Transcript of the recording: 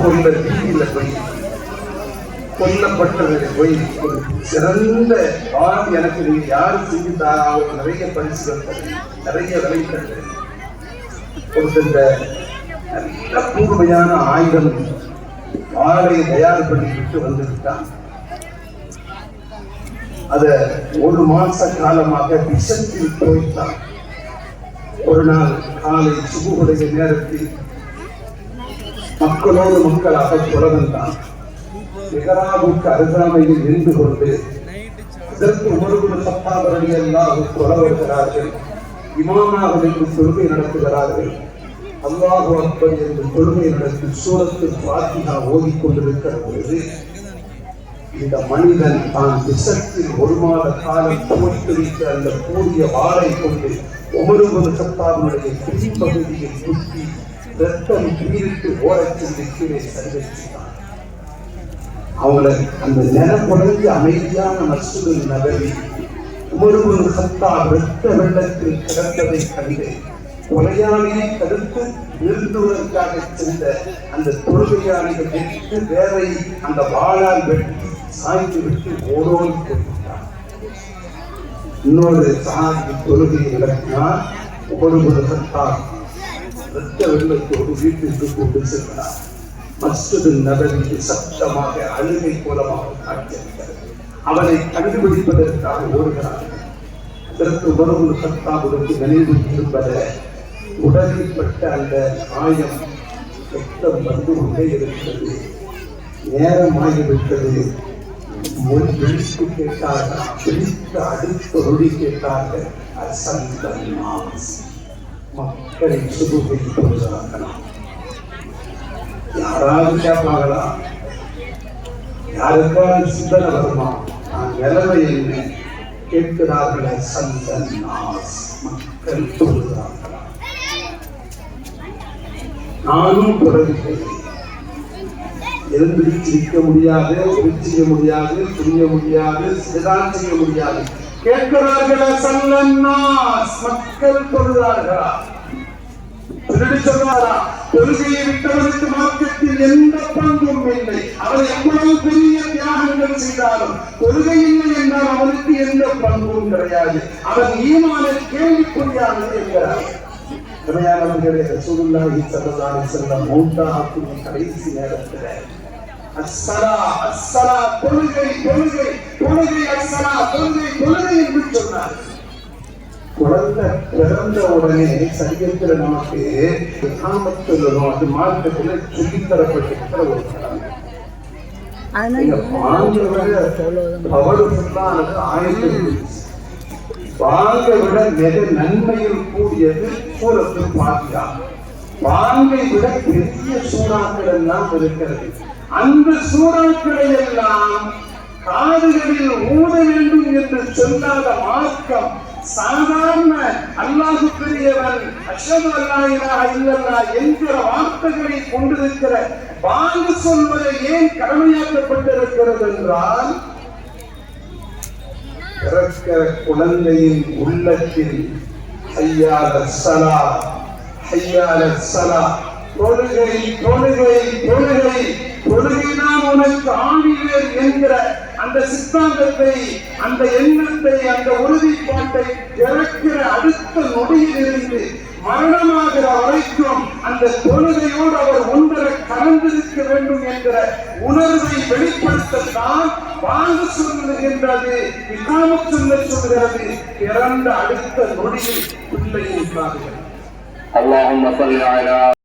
கொல்ல வீதியில போய் கொல்லப்பட்டவர்களை போய் ஒரு சிறந்த ஆண் எனக்கு நீங்க யாரு செஞ்சுட்டாரா நிறைய பரிசுகள் நிறைய விளைத்தல் ஒரு நல்ல கூர்மையான ஆயுதம் வாளை தயார் பண்ணிவிட்டு வந்துவிட்டான். அத ஒரு மாச காலமாக விஷத்தில் போய்த்தான். ஒரு நாள் காலை சுபுடைய நேரத்தில் மக்களோடு மக்களாக தொடர்ந்தான். மெஹராபுக்கு அருகாமையில் நின்று கொண்டு இதற்கு உமர் சத்தாப் ரலியல்லாஹு தொழ வருகிறார்கள். இமாமாக நின்று தொழுகை நடத்துகிறார்கள். அல்லாஹு அக்பர் என்று தொழுகை நடத்தி சூரத்து ஃபாத்திஹா ஓதிக்கொண்டிருக்கிற பொழுது இந்த மனிதன் தான் விஷத்தில் ஒரு மாத காலம் போய்த்துவிட்டு அந்த கூடிய வாளை கொண்டு உமர் சத்தாவினுடைய பின்பகுதியை குத்தி ரத்தம் பீரிட்டு ஓரச் சென்று கீழே சரிவெற்றினான். அவங்களை அந்த நிலக்குறைந்து அமைதியான மஸ்ஜிதுல் நபவி உமர் சத்தாப் இரத்த வெள்ளத்தில் கிடந்ததை கண்டு கொலையாளியை தடுத்து நிறுத்துவதற்காக சென்ற அந்த தொழுகையாளிகள் வெற்றி வேரை அந்த வாளால் வெட்டி சாய்ந்து விட்டு ஓடோடி போய்விட்டார். இன்னொரு சாதி தொழுகையை நடத்தினார். உமர் சத்தாப் இரத்த வெள்ளத்தோடு வீட்டிற்கு கொண்டு சென்றார். மஸ்ஜிதுல் நபவிக்கு சத்தமாக அழுகை கோலமாக காட்சியளிக்கிறது. அவனை கண்டுபிடிப்பதற்காக ஓடுகிறார்கள். அதற்கு உமர் சத்தாபுக்கு நினைவு திரும்பல உடலில் பட்ட அந்த காயம் ரத்தம் வந்து கொண்டே இருக்கிறது. நேரமாகிவிட்டது. மொழி விழித்து கேட்டார்கள். விழித்து அடுத்த ஒளி கேட்டார்கள். மக்களை சுபுகை கொள்கிறார்கள். யாராவது கேட்பாங்களா? யாருக்காவது சிந்தனை வருமா? நான் நிலைமை என்ன கேட்கிறார்களே. சந்தன் மக்கள் சொல்கிறார்களா? நானும் தொடர்பு எழுந்திருக்க முடியாது, செய்ய முடியாது, புரிய முடியாது, சிதான் செய்ய முடியாது. கேட்கிறார்களா? சந்தன் மக்கள் சொல்கிறார்களா? சொல்வாரா? கொள்கையை விட்டவனுக்கு மார்க்கத்தில் எந்த பங்கும் இல்லை. அவர் எவ்வளவு பெரிய தியாகங்கள் செய்தாலும் கொள்கை இல்லை என்றால் அவனுக்கு எந்த பங்கும் கிடையாது. அவன் ஈமானை கேள்விக்குறியானது என்கிறார். ரசூலுல்லாஹி ஸல்லல்லாஹு அலைஹி வஸல்லம் மௌத்தாஹுடைய கடைசி நேரத்தில் அஸ்ஸலா அஸ்ஸலா தொழுகை தொழுகை தொழுகை அஸ்ஸலா தொழுகை தொழுகை என்று சொன்னார். குழந்தை பிறந்த உடனே சரியத்தில் நமக்கு கிராமத்தில் அது மார்க்கத்தில் சொல்லித்தரப்பட்டிருக்கிற ஒரு கடமை. வாங்க விட மிக நன்மையில் கூடியது சூரத்தில் பாத்தியா. வாங்கை விட பெரிய சூறாக்கள் எல்லாம் இருக்கிறது. அந்த சூறாக்களை எல்லாம் காதுகளில் ஊத வேண்டும் என்று சொல்லாத மார்க்கம் சாதாரண அல்லாஹு பெரியவன் அஷ்ஹது அல்லா இலாஹ இல்லல்லாஹ் என்கிற வார்த்தைகளை கொண்டிருக்கிற வாங்கு சொல்வதை ஏன் கடமையாக்கப்பட்டிருக்கிறது என்றால் பிறக்கிற குழந்தையின் உள்ளத்தில் ஹய்யா அலஸ்ஸலா ஹய்யா அலஸ்ஸலா தொழுகை தொழுகை தொழுகை தொழுகைதான் உனக்கு ஆணிவேர் என்கிற அந்த சித்தாந்தத்தை, அந்த எண்ணத்தை, அந்த உறுதிப்பாட்டை இறக்கிற அடுத்த நொடியிலிருந்து மரணமாகிற வரைக்கும் அந்த தொழுகையோடு அவர் ஒன்றரை கலந்திருக்க வேண்டும் என்கிற உணர்வை வெளிப்படுத்தத்தான் வாங்க சொல்லுகின்றது, இகாமத் சொல்லுகிறது. பிறந்த அடுத்த நொடியில் பிள்ளையின் காதுகள். அல்லாஹும்ம ஸல்லி அலா